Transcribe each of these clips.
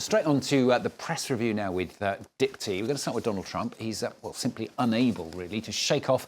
Straight on to the press review now with Dipty. We're going to start with Donald Trump. He's simply unable, really, to shake off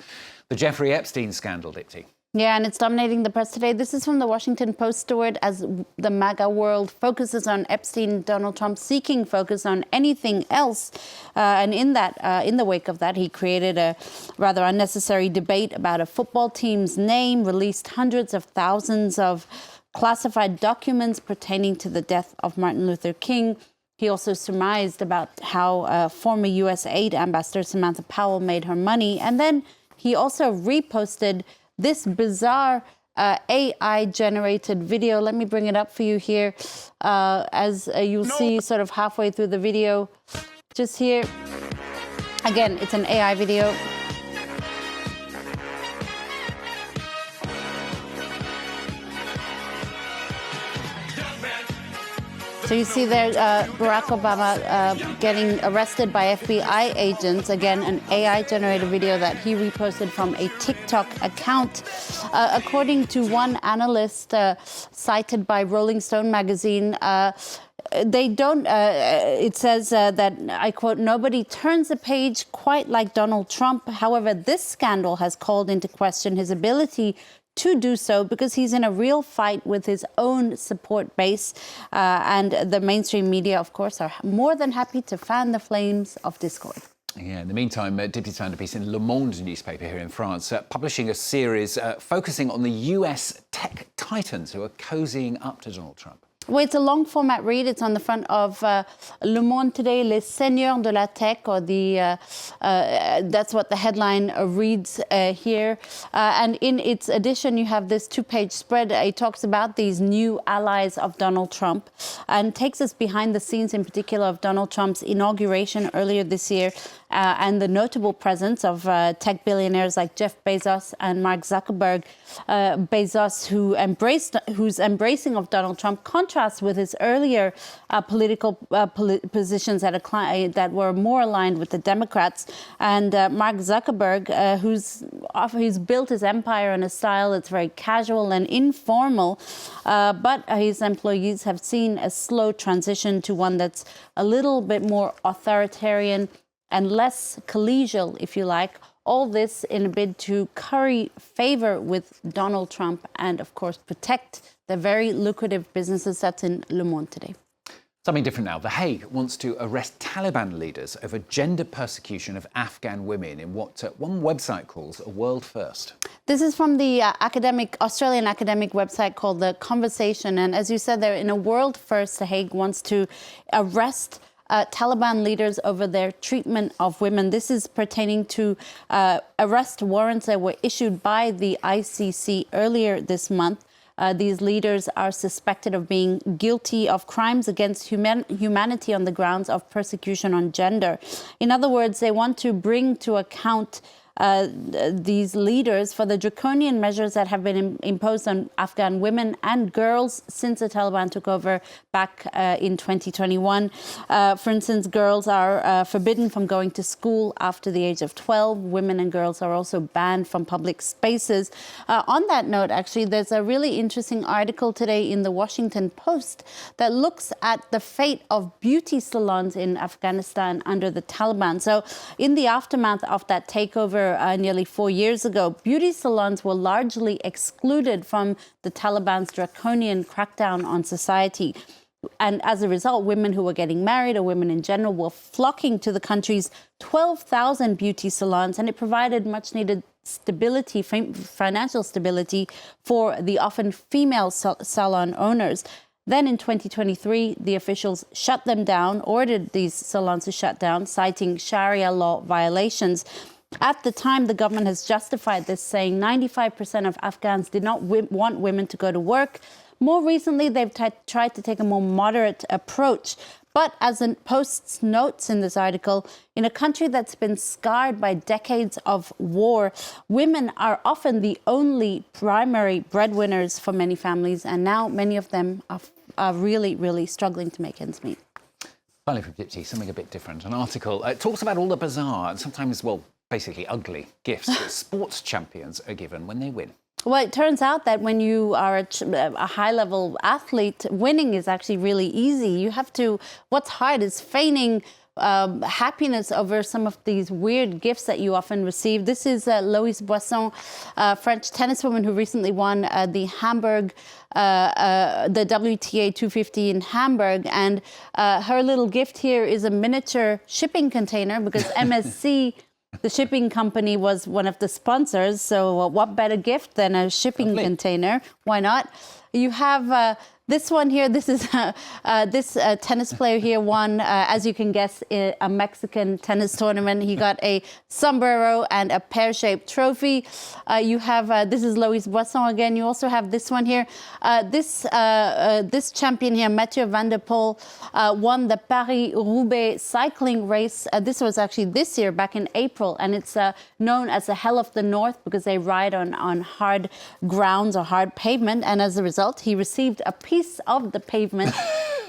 the Jeffrey Epstein scandal, Dipty. Yeah, and it's dominating the press today. This is from the Washington Post steward as the MAGA world focuses on Epstein, Donald Trump seeking focus on anything else. And in the wake of that, he created a rather unnecessary debate about a football team's name, released hundreds of thousands of classified documents pertaining to the death of Martin Luther King. He also surmised about how former U.S. aid ambassador Samantha Powell made her money. And then he also reposted this bizarre AI-generated video. Let me bring it up for you here. As you'll see sort of halfway through the video, just here. Again, it's an AI video. So you see there Barack Obama getting arrested by FBI agents. Again, an AI-generated video that he reposted from a TikTok account. According to one analyst cited by Rolling Stone magazine, it says that, I quote, nobody turns a page quite like Donald Trump. However, this scandal has called into question his ability to do so because he's in a real fight with his own support base. And the mainstream media, of course, are more than happy to fan the flames of discord. Yeah, in the meantime, Dipty's found a piece in Le Monde newspaper here in France, publishing a series focusing on the US tech titans who are cozying up to Donald Trump. Well, it's a long format read. It's on the front of Le Monde today, Les Seigneurs de la Tech, or that's what the headline reads here. And in its edition, you have this two-page spread. It talks about these new allies of Donald Trump and takes us behind the scenes, in particular, of Donald Trump's inauguration earlier this year and the notable presence of tech billionaires like Jeff Bezos and Mark Zuckerberg. Bezos, whose embracing of Donald Trump contrasts with his earlier political positions that were more aligned with the Democrats, and Mark Zuckerberg, who's built his empire in a style that's very casual and informal, but his employees have seen a slow transition to one that's a little bit more authoritarian and less collegial, if you like. All this in a bid to curry favor with Donald Trump and, of course, protect the very lucrative businesses. That's in Le Monde today. Something different now. The Hague wants to arrest Taliban leaders over gender persecution of Afghan women in what one website calls a world first. This is from the Australian academic website called The Conversation. And as you said, they're in a world first. The Hague wants to arrest Taliban leaders over their treatment of women. This is pertaining to arrest warrants that were issued by the ICC earlier this month. These leaders are suspected of being guilty of crimes against humanity on the grounds of persecution on gender. In other words, they want to bring to account these leaders for the draconian measures that have been imposed on Afghan women and girls since the Taliban took over back in 2021. For instance, girls are forbidden from going to school after the age of 12. Women and girls are also banned from public spaces. On that note, actually, there's a really interesting article today in the Washington Post that looks at the fate of beauty salons in Afghanistan under the Taliban. So in the aftermath of that takeover nearly 4 years ago, beauty salons were largely excluded from the Taliban's draconian crackdown on society. And as a result, women who were getting married, or women in general, were flocking to the country's 12,000 beauty salons, and it provided much needed stability, financial stability for the often female salon owners. Then in 2023, the officials shut them down, ordered these salons to shut down, citing Sharia law violations. At the time, the government has justified this, saying 95% of Afghans did not want women to go to work. More recently, they've tried to take a more moderate approach. But as the Post notes in this article, in a country that's been scarred by decades of war, women are often the only primary breadwinners for many families. And now many of them are really, really struggling to make ends meet. Finally, from Dipty, something a bit different. An article talks about all the bizarre and sometimes, well, basically ugly gifts that sports champions are given when they win. Well, it turns out that when you are a high-level athlete, winning is actually really easy. You have to, what's hard is feigning happiness over some of these weird gifts that you often receive. This is Loïse Boisson, French tenniswoman who recently won the Hamburg, the WTA 250 in Hamburg. And her little gift here is a miniature shipping container because MSC, the shipping company, was one of the sponsors. So what better gift than a shipping container? Why not? You have this one here. This is this tennis player here won, as you can guess, a Mexican tennis tournament. He got a sombrero and a pear-shaped trophy. You have this is Loïse Boisson again. You also have this one here. This champion here, Mathieu Van der Poel, won the Paris-Roubaix cycling race. This was actually this year, back in April, and it's known as the Hell of the North because they ride on hard grounds or hard pavement. And as a result, he received a piece of the pavement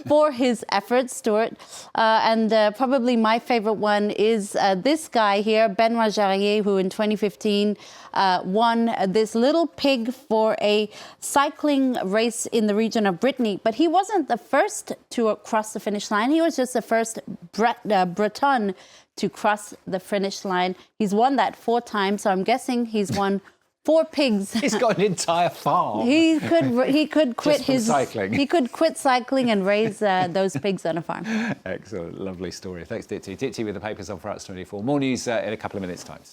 for his efforts, Stuart. And probably my favorite one is this guy here, Benoit Jarrier, who in 2015 won this little pig for a cycling race in the region of Brittany. But he wasn't the first to cross the finish line. He was just the first Breton to cross the finish line. He's won that 4 times, so I'm guessing he's won 4 pigs. He's got an entire farm. He could quit cycling. He could quit cycling and raise those pigs on a farm. Excellent, lovely story. Thanks, Dipti. Dipti with the papers on France 24. More news in a couple of minutes' time.